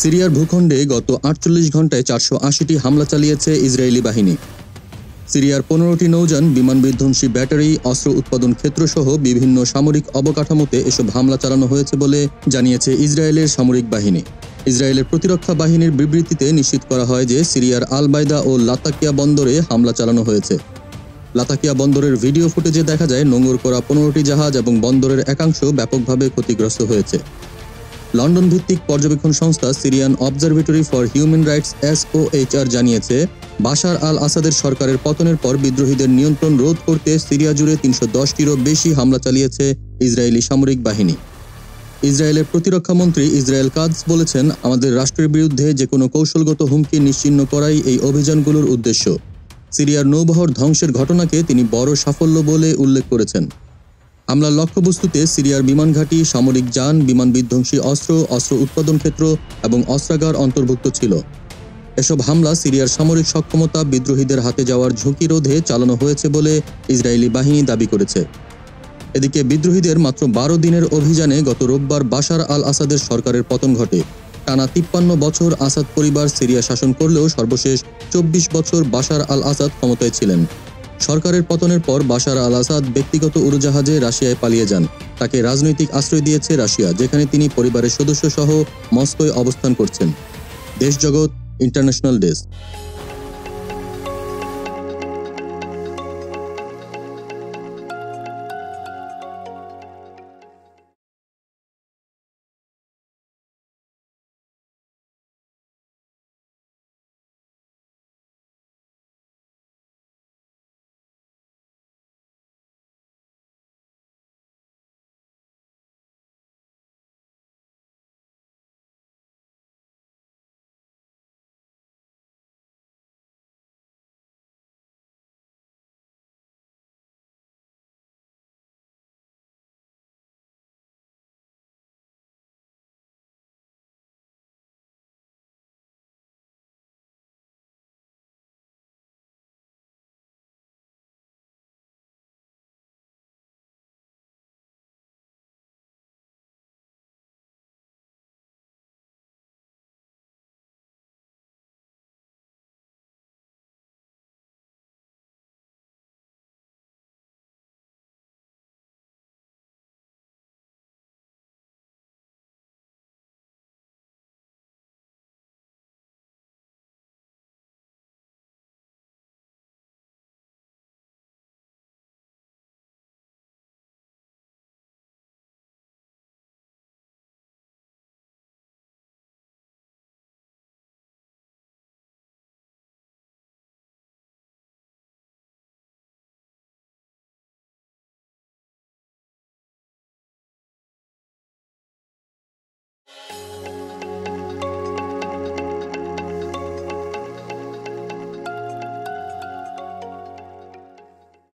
সিরিয়ার ভূখণ্ডে গত ৪৮ ঘণ্টায় ৪৮০টি হামলা চালিয়েছে ইসরায়েলি বাহিনী। সিরিয়ার ১৫টি নৌযান, বিমান বিধ্বংসী ব্যাটারি, অস্ত্র উৎপাদন ক্ষেত্রসহ বিভিন্ন সামরিক অবকাঠামোতে এসব হামলা চালানো হয়েছে বলে জানিয়েছে ইসরায়েলের সামরিক বাহিনী। ইসরায়েলের প্রতিরক্ষা বাহিনীর বিবৃতিতে নিশ্চিত করা হয় যে সিরিয়ার আল বাইদা ও লাতাকিয়া বন্দরে হামলা চালানো হয়েছে। লাতাকিয়া বন্দরের ভিডিও ফুটেজে দেখা যায় নোঙর করা ১৫টি জাহাজ এবং বন্দরের একাংশ ব্যাপকভাবে ক্ষতিগ্রস্ত হয়েছে। লন্ডন ভিত্তিক পর্যবেক্ষণ সংস্থা Syrian observatory for human rights SOHR জানিয়েছে, বাশার আল আসাদের সরকারের পতনের পর বিদ্রোহীদের নিয়ন্ত্রণ রোধ করতে সিরিয়া জুড়ে ৩১০টিরও বেশি হামলা চালিয়েছে ইসরায়েলি সামরিক বাহিনী। ইসরায়েলের প্রতিরক্ষা মন্ত্রী ইসরায়েল কাদস বলেছেন, আমাদের রাষ্ট্রের বিরুদ্ধে যে কোনো কৌশলগত হুমকি নিশ্চিহ্ন করাই এই অভিযানগুলোর উদ্দেশ্য। সিরিয়ার নৌবহর ধ্বংসের ঘটনাকে তিনি বড় সাফল্য বলে উল্লেখ করেছেন। হামলার লক্ষ্যবস্তুতে সিরিয়ার বিমান ঘাঁটি, সামরিক যান, বিমান বিধ্বংসী অস্ত্র, অস্ত্র উৎপাদন ক্ষেত্র এবং অস্ত্রাগার অন্তর্ভুক্ত ছিল। এসব হামলা সিরিয়ার সামরিক সক্ষমতা, বিদ্রোহীদের হাতে যাওয়ার ঝুঁকি রোধে চালানো হয়েছে বলে ইসরায়েলি বাহিনী দাবি করেছে। এদিকে বিদ্রোহীদের মাত্র ১২ দিনের অভিযানে গত রোববার বাশার আল আসাদের সরকারের পতন ঘটে। টানা ৫৩ বছর আসাদ পরিবার সিরিয়া শাসন করলেও সর্বশেষ ২৪ বছর বাশার আল আসাদ ক্ষমতায় ছিলেন। সরকারের পতনের পর বাশার আল আসাদ ব্যক্তিগত উড়োজাহাজে রাশিয়ায় পালিয়ে যান। তাকে রাজনৈতিক আশ্রয় দিয়েছে রাশিয়া, যেখানে তিনি পরিবারের সদস্য সহ মস্কোয় অবস্থান করছেন। দেশজগৎ ইন্টারন্যাশনাল ডেস্ক।